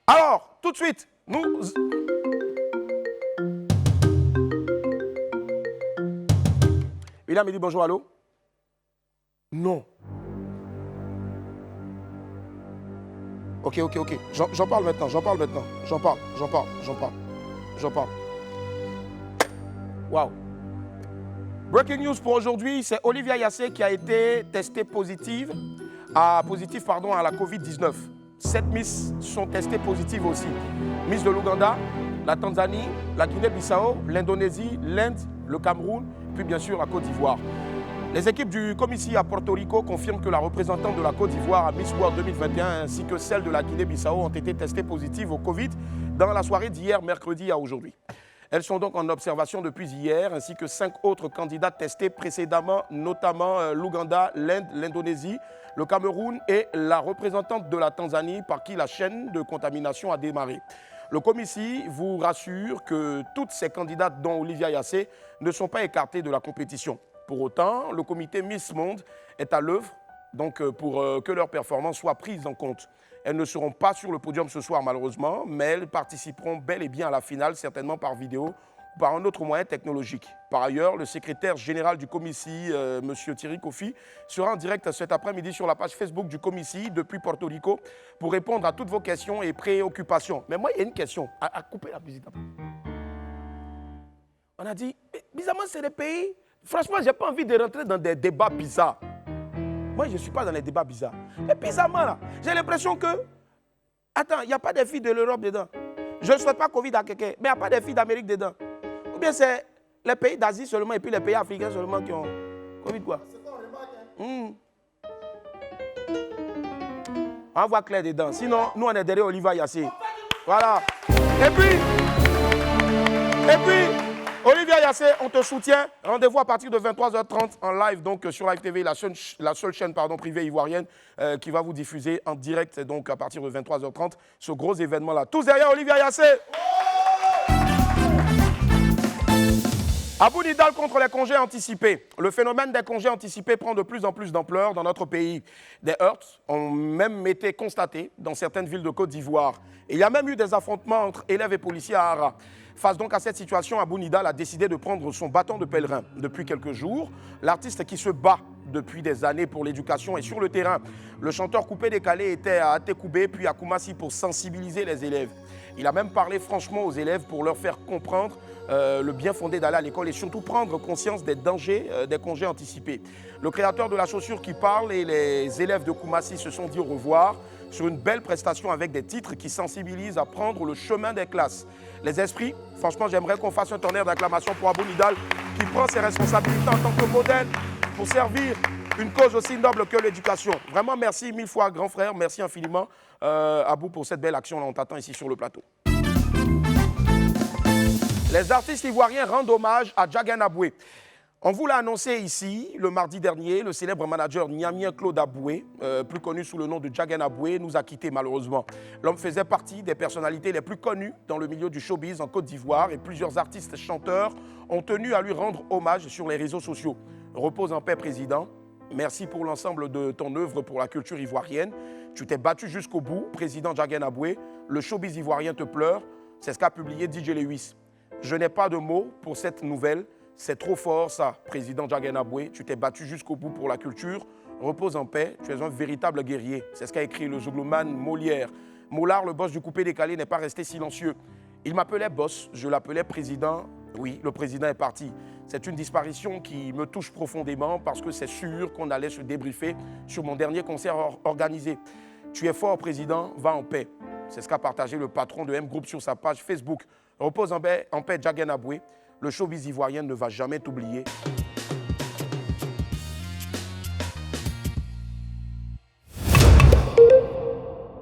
Alors, tout de suite, nous... William me dit bonjour, allô? Non. Ok. J'en parle maintenant. J'en parle. Waouh. Breaking news pour aujourd'hui, c'est Olivia Yassé qui a été testée positive à la Covid-19. 7 Miss sont testées positives aussi. Miss de l'Ouganda, la Tanzanie, la Guinée-Bissau, l'Indonésie, l'Inde, le Cameroun, puis bien sûr la Côte d'Ivoire. Les équipes du Comici à Porto Rico confirment que la représentante de la Côte d'Ivoire à Miss World 2021 ainsi que celle de la Guinée-Bissau ont été testées positives au Covid dans la soirée d'hier, mercredi à aujourd'hui. Elles sont donc en observation depuis hier, ainsi que 5 autres candidates testées précédemment, notamment l'Ouganda, l'Inde, l'Indonésie, le Cameroun et la représentante de la Tanzanie par qui la chaîne de contamination a démarré. Le Comici vous rassure que toutes ces candidates, dont Olivia Yassé, ne sont pas écartées de la compétition. Pour autant, le comité Miss Monde est à l'œuvre pour que leurs performances soient prises en compte. Elles ne seront pas sur le podium ce soir malheureusement, mais elles participeront bel et bien à la finale, certainement par vidéo ou par un autre moyen technologique. Par ailleurs, le secrétaire général du Comici, M. Thierry Kofi, sera en direct cet après-midi sur la page Facebook du Comici depuis Porto Rico pour répondre à toutes vos questions et préoccupations. Mais moi, il y a une question. À couper la musique. On a dit, bizarrement, c'est des pays... Franchement, je n'ai pas envie de rentrer dans des débats bizarres. Moi, je ne suis pas dans les débats bizarres. Mais bizarrement, là, j'ai l'impression que... Attends, il n'y a pas des filles de l'Europe dedans. Je ne souhaite pas Covid à quelqu'un, mais il n'y a pas des filles d'Amérique dedans. Ou bien c'est les pays d'Asie seulement et puis les pays africains seulement qui ont Covid quoi. C'est ça, on remarque. On voit clair dedans. Sinon, nous, on est derrière Olivia Yassé. Voilà. Et puis... Olivia Yassé, on te soutient. Rendez-vous à partir de 23h30 en live donc sur Live TV, la seule chaîne privée ivoirienne qui va vous diffuser en direct donc à partir de 23h30 ce gros événement-là. Tous derrière Olivia Yassé. Abou Nidal contre les congés anticipés. Le phénomène des congés anticipés prend de plus en plus d'ampleur dans notre pays. Des heurts ont même été constatés dans certaines villes de Côte d'Ivoire. Et il y a même eu des affrontements entre élèves et policiers à Ara. Face donc à cette situation, Abou Nidal a décidé de prendre son bâton de pèlerin. Depuis quelques jours, l'artiste qui se bat depuis des années pour l'éducation est sur le terrain. Le chanteur coupé-décalé était à Atekoubé puis à Koumassi pour sensibiliser les élèves. Il a même parlé franchement aux élèves pour leur faire comprendre le bien fondé d'aller à l'école et surtout prendre conscience des dangers des congés anticipés. Le créateur de la chaussure qui parle et les élèves de Koumassi se sont dit au revoir sur une belle prestation avec des titres qui sensibilisent à prendre le chemin des classes. Les esprits, franchement, j'aimerais qu'on fasse un tonnerre d'acclamation pour Abou Nidal qui prend ses responsabilités en tant que modèle pour servir une cause aussi noble que l'éducation. Vraiment, merci 1000 fois, grand frère. Merci infiniment, Abou, pour cette belle action. Là, on t'attend ici sur le plateau. Les artistes ivoiriens rendent hommage à Djagan Aboué. On vous l'a annoncé ici, le mardi dernier, le célèbre manager Niamien Claude Aboué, plus connu sous le nom de Djagan Aboué, nous a quittés malheureusement. L'homme faisait partie des personnalités les plus connues dans le milieu du showbiz en Côte d'Ivoire et plusieurs artistes chanteurs ont tenu à lui rendre hommage sur les réseaux sociaux. Repose en paix, président. Merci pour l'ensemble de ton œuvre pour la culture ivoirienne. Tu t'es battu jusqu'au bout, président Djagan Aboué. Le showbiz ivoirien te pleure. C'est ce qu'a publié DJ Lewis. Je n'ai pas de mots pour cette nouvelle. C'est trop fort ça, président Djagan Aboué. Tu t'es battu jusqu'au bout pour la culture. Repose en paix, tu es un véritable guerrier. C'est ce qu'a écrit le zouglouman Molière. Moulard, le boss du coupé-décalé, n'est pas resté silencieux. Il m'appelait boss, je l'appelais président. Oui, le président est parti. C'est une disparition qui me touche profondément parce que c'est sûr qu'on allait se débriefer sur mon dernier concert organisé. Tu es fort, président, va en paix. C'est ce qu'a partagé le patron de M Group sur sa page Facebook. Repose en paix, Djagan Aboué. Le showbiz ivoirien ne va jamais t'oublier.